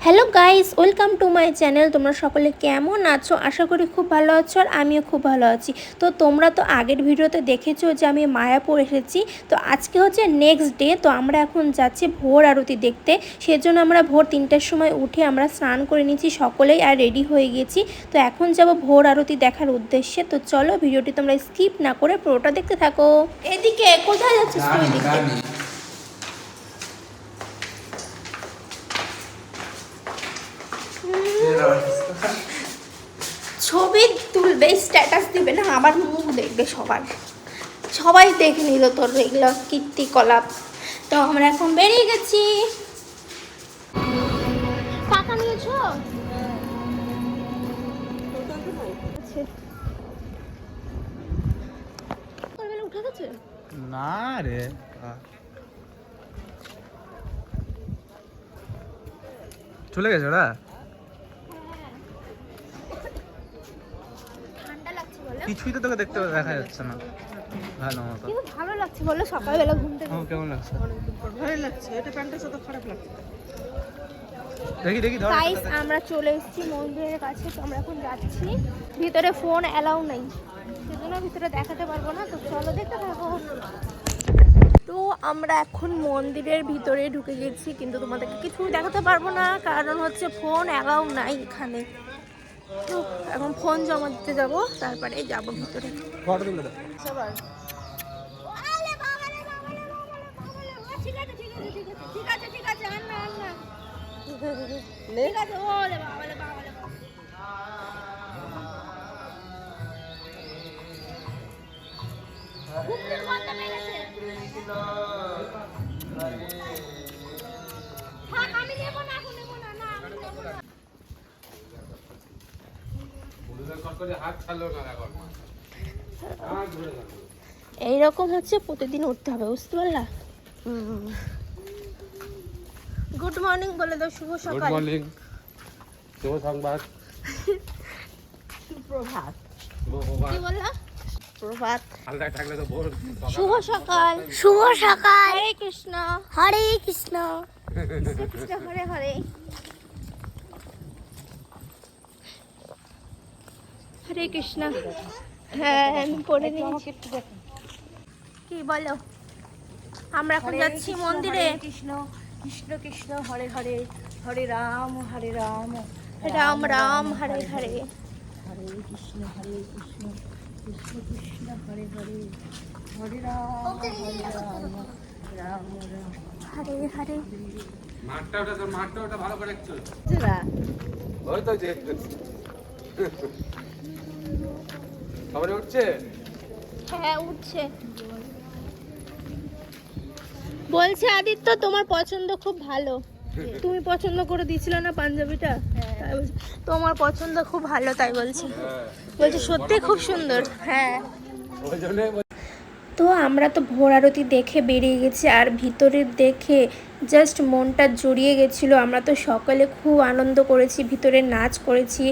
Hello guys, welcome to my channel. তোমরা সকলে কেমন আছো? আশা করি খুব ভালো আছো আর আমিও খুব ভালো আছি। তো তোমরা তো আগের ভিডিওতে দেখেছো যে আমি মায়াপুর এসেছি। তো আজকে হচ্ছে নেক্সট ডে। তো আমরা এখন যাচ্ছি ভোর আরতি দেখতে। সেজন্য আমরা ভোর 3টার সময় উঠে আমরা স্নান করে নিয়েছি সকলেই আর রেডি হয়ে গেছি। তো এখন যাব ভোর আরতি দেখার উদ্দেশ্যে। তো চলো ভিডিওটি তোমরা স্কিপ না করে পুরোটা দেখতে থাকো। এদিকে কোথায় যাচ্ছিস তুই? এদিকে ছবি তুলবে, স্ট্যাটাস দিবে না, আবার মুখ দেখবে সবাই দেখে নিল তোর এগুলো কীর্তিকলাপ। তো আমরা এখন বেরিয়ে গেছি। টাকা নিয়েছো? উঠে গেছে না রে, চলে গেছে ওরা। কিছুই তো তোকে দেখতে দেখা যাচ্ছে না ভালো মতো। কিন্তু ভালো লাগছে বলো, সকালবেলা ঘুম থেকে। কেমন লাগছে? ভালো লাগছে। এটা প্যান্টের সাথে খারাপ লাগছে। দেখি গাইস, আমরা চলে এসেছি মন্দিরের কাছে। তো আমরা এখন যাচ্ছি। ভিতরে ফোন অ্যালাউ নেই, সেজন্য ভিতরে দেখাতে পারবো না। তো চলো দেখতে থাকো। তো আমরা এখন মন্দিরের ভিতরে ঢুকে গেছি, কিন্তু তোমাদেরকে কিছু দেখাতে পারবো না, কারণ হচ্ছে ফোন অ্যালাউ নাই এখানে। তো এখন ফোন জমা দিতে যাব, তারপরে যাব ভিতরে। ফটো তুলে দাও সবাই। এইরকম হচ্ছে প্রতিদিন উঠতে হবে, বুঝতে পারলা? গুড মর্নিং বলে দাও। শুভ সকাল। গুড মর্নিং, শুভ সংবাদ, সুপ্রভাত। কি বললা? প্রভাত। হালকা থাকলে তো ভোর। শুভ সকাল। শুভ সকাল। হরে কৃষ্ণ, হরে কৃষ্ণ, কৃষ্ণ কৃষ্ণ হরে হরে, হরে কৃষ্ণ। হ্যাঁ, আমি পড়ে নিয়েছি। কি বলো? আমরা এখন যাচ্ছি মন্দিরে। কৃষ্ণ কৃষ্ণ কৃষ্ণ হরে হরে, হরে রাম রাম রাম হরে হরে, হরে কৃষ্ণ কৃষ্ণ কৃষ্ণ হরে হরে, হরে রাম রাম রাম হরে হরে। মাঠটা ওটা ভালো করে একটু। জোড়া ওই তো যে খবরে উঠছে। হ্যাঁ, উঠছে। বলছে আদিত্য তোমার পছন্দ খুব ভালো। তুমি পছন্দ করে দিয়েছিলে না পাঞ্জাবিটা? তাই বলছে তোমার পছন্দ খুব ভালো, তাই বলছে। বলছে সত্যি খুব সুন্দর। হ্যাঁ। ওই জন্য তো আমরা তো ভোর আরতি দেখে বেরিয়ে গেছি, আর ভিতরে দেখে জাস্ট মনটা জড়িয়ে গেছিলো। আমরা তো সকালে খুব আনন্দ করেছি, ভিতরে নাচ করেছি,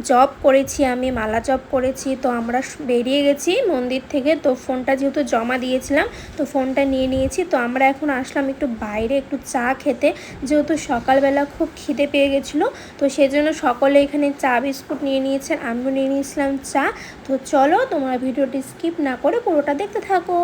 জপ করেছি, আমি মালা জপ করেছি। তো আমরা বেরিয়ে গেছি মন্দির থেকে। তো ফোনটা যেহেতু জমা দিয়েছিলাম, তো ফোনটা নিয়ে নিয়েছি। তো আমরা এখন আসলাম একটু বাইরে একটু চা খেতে, যেহেতু সকালবেলা খুব খিদে পেয়ে গেছিলো। তো সেজন্য সকলে এখানে চা বিস্কুট নিয়ে নিয়েছেন, আমিও নিয়ে নিয়েছিলাম চা। তো চলো তোমরা ভিডিওটি স্কিপ না করে পুরোটা দেখতে থাকো।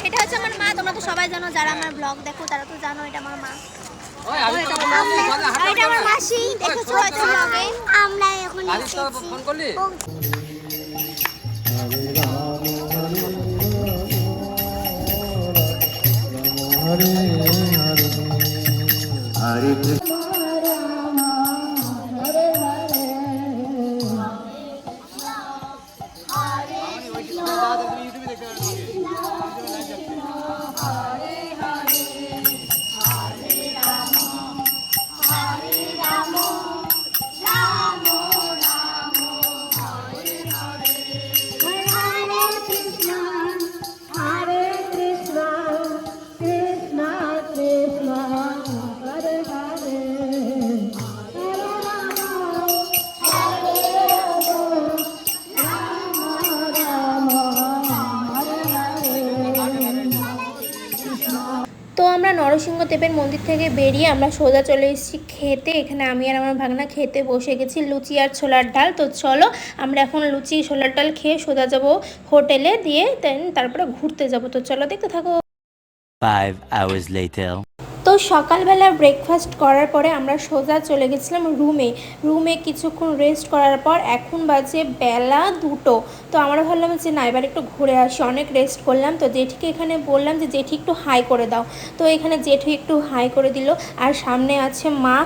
এটা হচ্ছে আমার মা। তোমরা তো সবাই জানো, যারা আমার ব্লগ দেখো তারা তো জানো এটা আমার মা। এটা আমার মাসি, দেখেছো হয়তো ব্লগে। আমরা এখন ফোন করলি। হরে হরে কৃষ্ণ। Hare Rama নরসিংহদেবের মন্দির থেকে বেরিয়ে আমরা সোজা চলে এসেছি খেতে। এখানে আমি আর আমার ভাগনা খেতে বসে গেছি লুচি আর ছোলার ডাল। তো চলো আমরা এখন লুচি ছোলার ডাল খেয়ে সোজা যাব হোটেলে, দিয়ে তারপরে ঘুরতে যাব। তো চলো দেখতে থাকো। 5 hours later. তো সকালবেলা ব্রেকফাস্ট করার পরে আমরা সোজা চলে গেছিলাম রুমে কিছুক্ষণ রেস্ট করার পর এখন বাজে বেলা 2টো। তো আমরা ভাবলাম যে না এবার একটু ঘুরে আসি, অনেক রেস্ট করলাম। তো জেঠিকে এখানে বললাম যে জেঠি একটু হাই করে দাও। তো এখানে জেঠি একটু হাই করে দিল, আর সামনে আছে মা।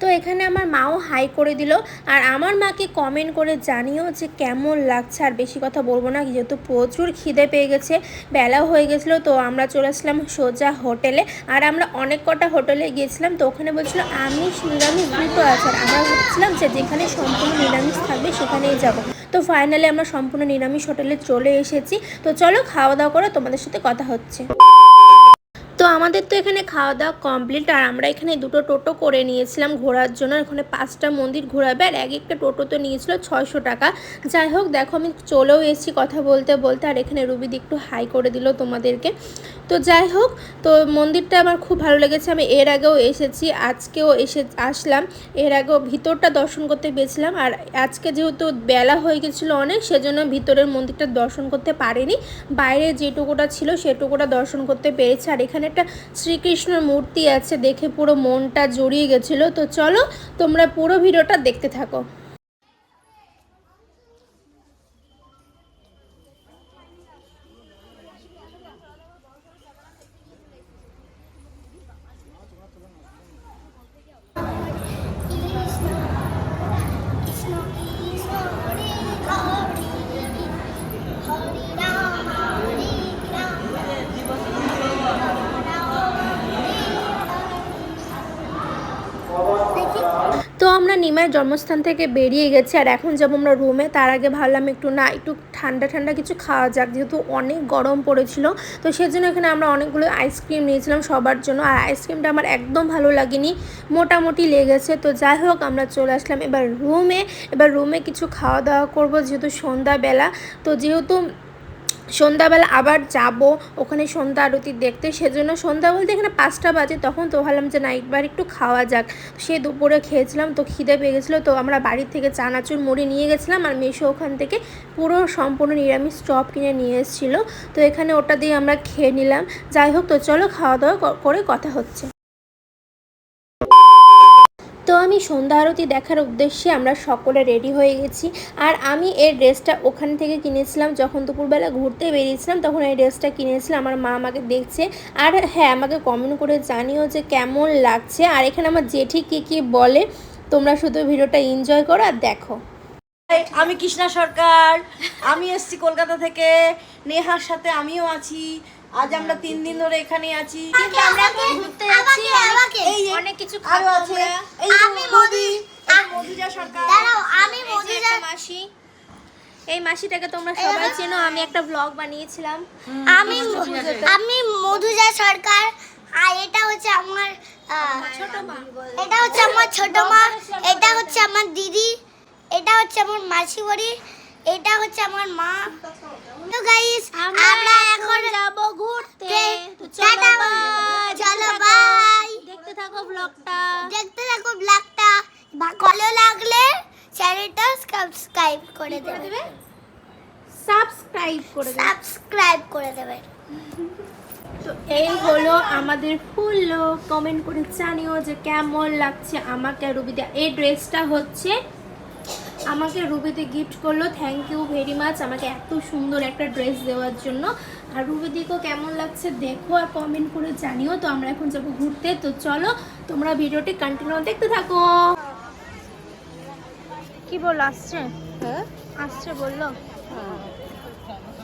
তো এখানে আমার মাও হাই করে দিল। আর আমার মাকে কমেন্ট করে জানিও যে কেমন লাগছে। আর বেশি কথা বলবো না, যেহেতু প্রচুর খিদে পেয়ে গেছে, বেলাও হয়ে গেছিলো। তো আমরা চলে আসলাম সোজা হোটেলে। আর আমরা অনেক কটা হোটেলে গিয়েছিলাম, তো ওখানে বলছিল আমিষ নিরামিষ দুটো আছে। আর আমরা ভাবছিলাম যে যেখানে সম্পূর্ণ নিরামিষ থাকবে সেখানেই যাব। তো ফাইনালি আমরা সম্পূর্ণ নিরামিষ হোটেলে চলে এসেছি। তো চলো খাওয়া দাওয়া করে তোমাদের সাথে কথা হচ্ছে। তো আমাদের তো এখানে খাওয়া দাওয়া কমপ্লিট। আর আমরা এখানে দুটো টোটো করে নিয়েছিলাম ঘোরার জন্য। এখানে 5টা মন্দির ঘোরাবে, আর এক একটা টোটোতে নিয়েছিল 600 টাকা। যাই হোক, দেখো আমি চলেও এসেছি কথা বলতে বলতে। আর এখানে রুবিদি একটু হাই করে দিল তোমাদেরকে। তো যাই হোক, তো মন্দিরটা আমার খুব ভালো লেগেছে। আমি এর আগেও এসেছি, আজকেও আসলাম। এর আগেও ভিতরটা দর্শন করতে পেয়েছিলাম। আর আজকে যেহেতু বেলা হয়ে গেছিলো অনেক, সেজন্য ভিতরের মন্দিরটা দর্শন করতে পারিনি। বাইরে যেটুকুটা ছিল সেটুকুটা দর্শন করতে পেরেছি। আর এখানে একটা শ্রীকৃষ্ণর মূর্তি আছে, দেখে পুরো মনটা জড়িয়ে গেছিলো। তো চলো তোমরা পুরো ভিডিওটা দেখতে থাকো। তো আমরা নিমাইয়ের জন্মস্থান থেকে বেরিয়ে গেছি, আর এখন যাবো আমরা রুমে। তার আগে ভাবলাম একটু ঠান্ডা ঠান্ডা কিছু খাওয়া যাক, যেহেতু অনেক গরম পড়েছিল। তো সেজন্য এখানে আমরা অনেকগুলো আইসক্রিম নিয়েছিলাম সবার জন্য। আর আইসক্রিমটা আমার একদম ভালো লাগেনি, মোটামুটি লেগেছে। তো যাই হোক, আমরা চলে আসলাম এবার রুমে কিছু খাওয়া দাওয়া করবো, যেহেতু সন্ধ্যাবেলা। তো যেহেতু সন্ধ্যাবেলা আবার যাব ওখানে সন্ধ্যা আরতি দেখতে, সেজন্য সন্ধ্যা বলতে এখানে 5টা বাজে তখন। তো ভাবলাম যে না একবার একটু খাওয়া যাক। সে দুপুরে খেয়েছিলাম, তো খিদে পেয়ে গেছিলো। তো আমরা বাড়ির থেকে চানাচুর মুড়ি নিয়ে গেছিলাম, আর মেশো ওখান থেকে পুরো সম্পূর্ণ নিরামিষ চপ কিনে নিয়ে এসেছিলো। তো এখানে ওটা দিয়ে আমরা খেয়ে নিলাম। যাই হোক, তো চলো খাওয়া দাওয়া করে কথা হচ্ছে। তো আমি সন্ধ্যা আরতি দেখার উদ্দেশ্যে আমরা সকলে রেডি হয়ে গেছি। আর আমি এই ড্রেসটা ওখান থেকে কিনেছিলাম, যখন দুপুরবেলা ঘুরতে বেরিয়েছিলাম তখন এই ড্রেসটা কিনেছিলাম। আমার মা আমাকে দেখছে, আর হ্যাঁ আমাকে কমেন্ট করে জানিও যে কেমন লাগছে। আর এখানে আমার জেঠি কী বলে, তোমরা শুধু ভিডিওটা এনজয় করো আর দেখো। আমি কৃষ্ণা সরকার, আমি এসেছি কলকাতা থেকে, নেহার সাথে আমিও আছি। আজ আমরা 3 দিন ধরে এখানে আছি। আমরা ঘুরতে যাচ্ছি, অনেক কিছু খাবো আমরা। আমি মধুজা সরকার, আমি মধুজা মাসি। এই মাসিটাকে তোমরা সবাই চেনো, আমি একটা ব্লগ বানিয়েছিলাম। আমি মধুজা সরকার। আর এটা হচ্ছে আমার ছোট মা, এটা হচ্ছে আমার ছোট মা, এটা হচ্ছে আমার দিদি, এটা হচ্ছে আমার মাসি বাড়ি, এটা হচ্ছে আমার মা। তো গাইস আমরা এখন যাব ঘুরতে। তো টাটা, চলো বাই। দেখতে থাকো ব্লগটা। ভালো লাগলে চ্যানেলটা সাবস্ক্রাইব করে দেবে। সাবস্ক্রাইব করে দেবে। তো এই হলো আমাদের ফুল। কমেন্ট করে জানিও যে কেমন লাগছে আমাকে রুবিদা। এই ড্রেসটা হচ্ছে আমাকে রুবিদি গিফট করলো, থ্যাংক ইউ ভেরি মাচ আমাকে এত সুন্দর একটা ড্রেস দেওয়ার জন্য। আর রুবিদিকেও কেমন লাগছে দেখো আর কমেন্ট করে জানিও। তো আমরা এখন যাবো ঘুরতে। তো চলো তোমরা ভিডিওটি কন্টিনিউ দেখতে থাকো। কি বললো, আসছে? আসছে বললো।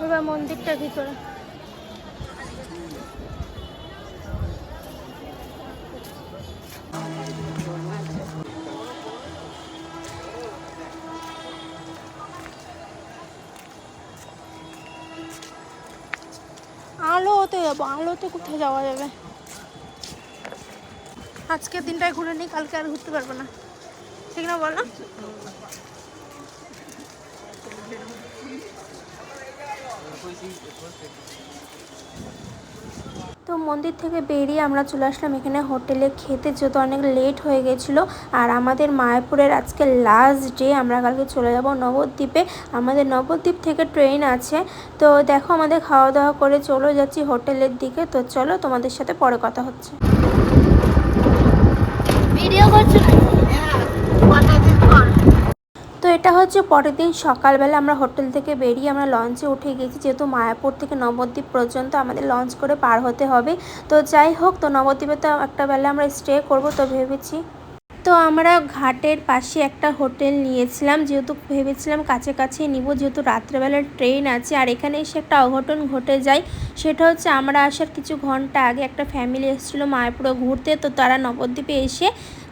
এবার মন্দিরটার ভিতরে আলোতে যাবো। আলোতে কোথায় যাওয়া যাবে? আজকের দিনটাই ঘুরে নিই, কালকে আর ঘুরতে পারবো না, ঠিক না বলো? তো মন্দির থেকে বেরিয়ে আমরা চলে আসলাম এখানে হোটেলে খেতে, যেহেতু অনেক লেট হয়ে গেছিলো। আর আমাদের মায়াপুরের আজকে লাস্ট ডে, আমরা কালকে চলে যাব নবদ্বীপে। আমাদের নবদ্বীপ থেকে ট্রেন আছে। তো দেখো আমাদের খাওয়া দাওয়া করে চলে যাচ্ছি হোটেলের দিকে। তো চলো তোমাদের সাথে পরে কথা হচ্ছে। ভিডিও করছো না? তো এটা হচ্ছে পরের দিন সকালবেলা আমরা হোটেল থেকে বেরিয়ে আমরা লঞ্চে উঠে গেছি, যেহেতু মায়াপুর থেকে নবদ্বীপ পর্যন্ত আমাদের লঞ্চ করে পার হতে হবে। তো যাই হোক, তো নবদ্বীপে তো একটা বেলা আমরা স্টে করব, তো ভেবেছি। তো আমরা ঘাটের পাশে একটা হোটেল নিয়েছিলাম, যেহেতু ভেবেছিলাম কাছে নিব, যেহেতু রাত্রেবেলার ট্রেন আছে। আর এখানে এসে একটা অঘটন ঘটে যায়, সেটা হচ্ছে আমরা আসার কিছু ঘন্টা আগে একটা ফ্যামিলি এসেছিলো মায়াপুরে ঘুরতে। তো তারা নবদ্বীপে এসে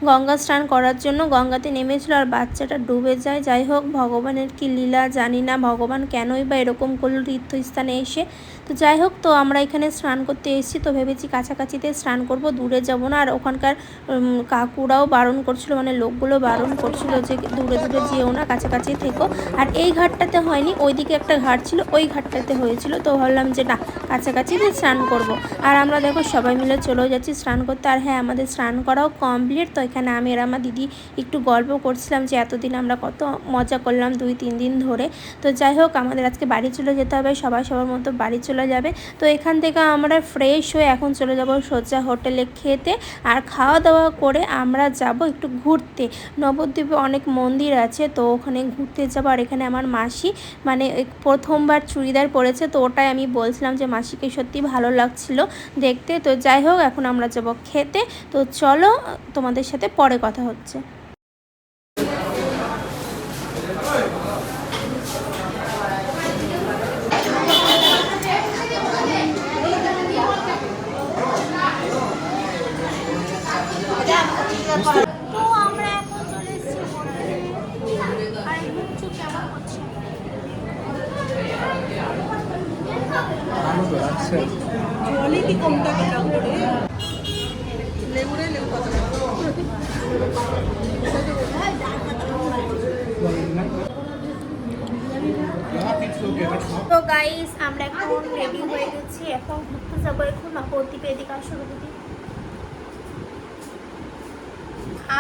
গঙ্গা স্নান করার জন্য গঙ্গাতে নেমেছিল, আর বাচ্চাটা ডুবে যায়। যাই হোক, ভগবানের কি লীলা জানি না, ভগবান কেনই বা এরকম করল তীর্থস্থানে এসে। তো যাই হোক, তো আমরা এখানে স্নান করতে এসেছি, তো ভেবেছি কাছাকাছিতে স্নান করব, দূরে যাব না। আর ওখানকার কাকুরাও বারণ করছিল, মানে লোকগুলো বারণ করছিল যে দূরে যেও না, কাছাকাছি থেকো। আর এই ঘাটটাতে হয়নি, ওইদিকে একটা ঘাট ছিল, ওই ঘাটটাতে হয়েছিল। তো ভাবলাম যে না, কাছাকাছিতে স্নান করব। আর আমরা দেখো সবাই মিলে চলেও যাচ্ছি স্নান করতে। আর হ্যাঁ, আমাদের স্নান করাও কমপ্লিট। তো এখানে আমি আর আমার দিদি একটু গল্প করছিলাম যে এতদিন আমরা কত মজা করলাম 2-3 দিন ধরে। তো যাই হোক, আমাদের আজকে বাড়ি চলে যেতে হবে, সবাই সবার মতো বাড়ি চলে যাবে। তো এখান থেকে আমরা ফ্রেশ হয়ে এখন চলে যাব সোজা হোটেলে খেতে। আর খাওয়া দাওয়া করে আমরা যাব একটু ঘুরতে। নবদ্বীপে অনেক মন্দির আছে, তো ওখানে ঘুরতে যাবো। আর এখানে আমার মাসি মানে প্রথমবার চুড়িদার পরেছে, তো ওটাই আমি বলছিলাম যে মাসিকে সত্যি ভালো লাগছিল দেখতে। তো যাই হোক, এখন আমরা যাব খেতে। তো চলো তোমাদের সাথে পরে কথা হচ্ছে। তো আমরা এখন চলে এসেছি হোটেলে। আর একটু কেমন হচ্ছে তো গাইস, আমরা এখন রেডি হয়ে গেছি, এখন ঘুরতে যাবো। এখন নবদ্বীপে, এদিকে আসো রুবিদি।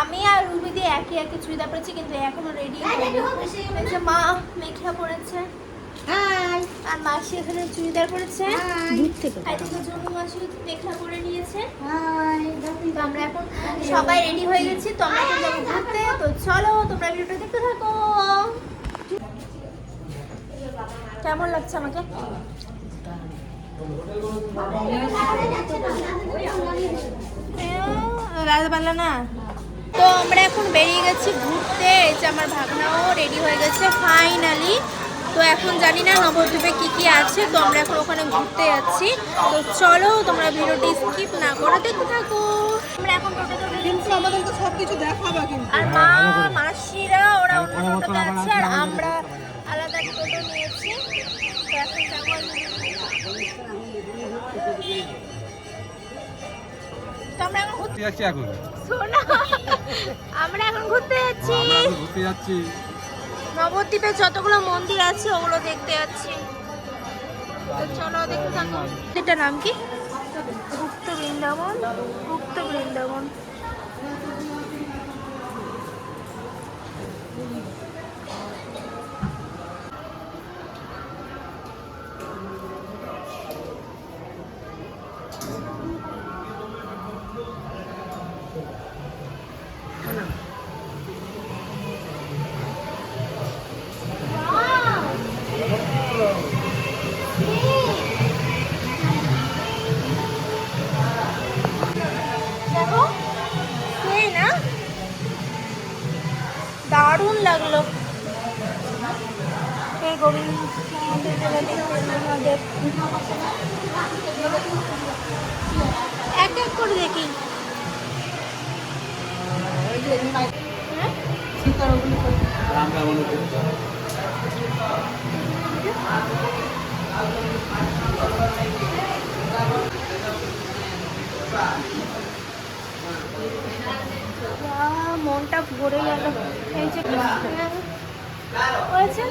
আমি আর রুবিদি একই চুড়িদার পরেছি, কিন্তু এখনো রেডি হয়নি। মা মেখলা পরেছে, আর মাসি এখানে চুড়িদার পরেছে, জন্য মাসি মেখলা পরে নিয়েছে। তো আমরা এখন সবাই রেডি হয়ে গেছি, তো আমরা এখন যাবো ঘুরতে। তো চলো তোমরা ভিডিওটা দেখতে থাকো। কেমন লাগছে আমাকে? রাজবালা না। তো আমরা এখন বেরিয়ে গেছি ঘুরতে। এই যে আমার ভাগনাও রেডি হয়ে গেছে ফাইনালি। তো এখন জানি না নবদ্বীপে কি আছে, তো আমরা এখন ওখানে ঘুরতে যাচ্ছি। তো চলো তোমরা ভিডিওটি স্কিপ না করে দেখতে থাকো। আমরা এখন আর মা মাসিরা ওরা অন্য টোটোতে আছে, আর আমরা আলাদা টোটো নিয়েছি। তো এখন যাবো। তো আমরা এখন ঘুরতে যাচ্ছি। আমরা এখন ঘুরতে যাচ্ছি। নবদ্বীপে যতগুলো মন্দির আছে ওগুলো দেখতে যাচ্ছি। তো চলো দেখতে থাকো। এটার নাম কি? গুপ্ত বৃন্দাবন। দারুণ লাগলো। এই গোবিন্দ এক এক করে দেখি। মনটা ভরে গেল। এই যে হয়েছে,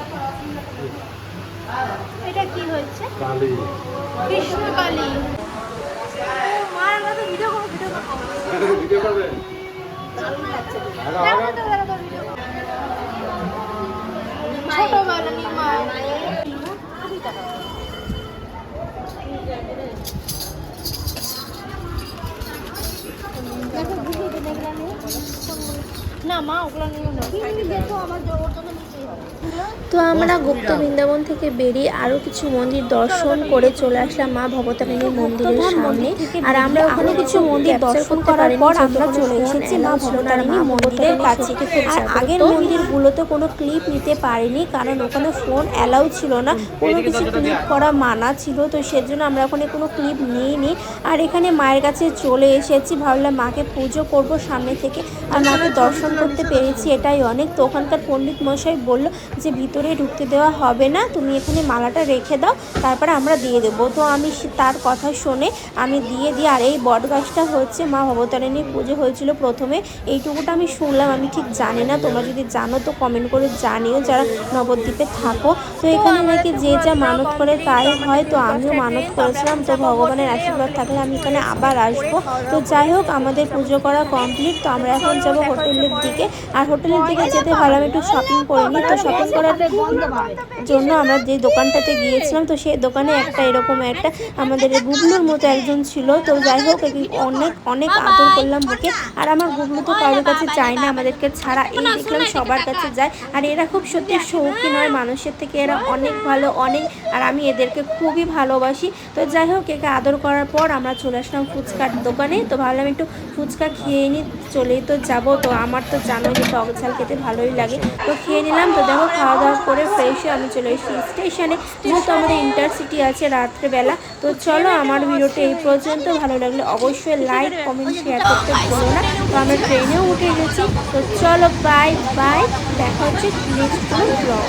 এটা কি হয়েছে? কৃষ্ণ কালী। না মা ওগুলো নিও না দেখো আমার ওর জন্য নিতেই হবে। তো আমরা গুপ্ত বৃন্দাবন থেকে বেরিয়ে আরো কিছু মন্দির দর্শন করে চলে আসলাম মা ভবতারিণী মন্দিরের সামনে। আর আমরা ওখানে কিছু মন্দির দর্শন করার পর আমরা চলে এসেছি মা ভবতারিণী মন্দিরের কাছে। আর আগের মন্দিরগুলোতে কোনো ক্লিপ নিতে পারিনি, কারণ ওখানে ফোন অ্যালাউ ছিল না, কোনো কিছু ক্লিপ করা মানা ছিল, তো সেজন্য আমরা ওখানে কোনো ক্লিপ নিইনি। আর এখানে মায়ের কাছে চলে এসেছি, ভাবলাম মাকে পুজো করব সামনে থেকে, আর মাকে দর্শন করতে পেরেছি, এটাই অনেক। তো ওখানকার পণ্ডিত মশাই বলল যে ভিতরে ঢুকতে দেওয়া হবে না, তুমি এখানে মালাটা রেখে দাও, তারপরে আমরা দিয়ে দেবো। তো আমি তার কথা শুনে আমি দিয়ে দিই। আর এই বট গাছটা হচ্ছে মা ভবতারিণীর পুজো হয়েছিল প্রথমে, এইটুকুটা আমি শুনলাম, আমি ঠিক জানি না, তোমরা যদি জানো তো কমেন্ট করে জানিও যারা নবদ্বীপে থাকো। তো এখানে নাকি যে যা মানত করে তাই হয়, তো আমিও মানত করেছিলাম, তো ভগবানের আশীর্বাদ থাকলে আমি এখানে আবার আসবো। তো যাই হোক, আমাদের পুজো করা কমপ্লিট। তো আমরা এখন যাবো হোটেলের দিকে। আর হোটেলের দিকে যেতে ভাবলাম একটু শপিং করে নিই। তো শপিং করার জন্য আমরা যে দোকানটাতে গিয়েছিলাম, তো সেই দোকানে একটা এরকম একটা আমাদের গুবলুর মতো একজন ছিল। তো যাই হোক, অনেক অনেক আদর করলাম বুকে। আর আমার গুবলু তো কারোর কাছে যায় না আমাদেরকে ছাড়া, এই দেখলাম সবার কাছে যায়। আর এরা খুব সত্যি শৌখিন হয় মানুষের থেকে, এরা অনেক ভালো অনেক, আর আমি এদেরকে খুবই ভালোবাসি। তো যাই হোক, একে আদর করার পর আমরা চলে আসলাম ফুচকার দোকানে। তো ভাবলাম একটু ফুচকা খেয়ে নিই, চলেই তো যাবো। তো আমার তো জানো যে টক ঝাল খেতে ভালোই লাগে, তো খেয়ে নিলাম। তো দেখো, খাওয়া দাওয়া করে ফ্রেশ হয়ে আমি চলে এসেছি স্টেশনে, যেহেতু আমাদের ইন্টারসিটি আছে রাত্রেবেলা। তো চলো, আমার ভিডিওটা এই পর্যন্ত। ভালো লাগলে অবশ্যই লাইক কমেন্ট শেয়ার করতে ভুলো না। তো আমরা ট্রেনেও উঠে গেছি। তো চলো, বাই বাই, দেখা হচ্ছে নেক্সট ব্লগ।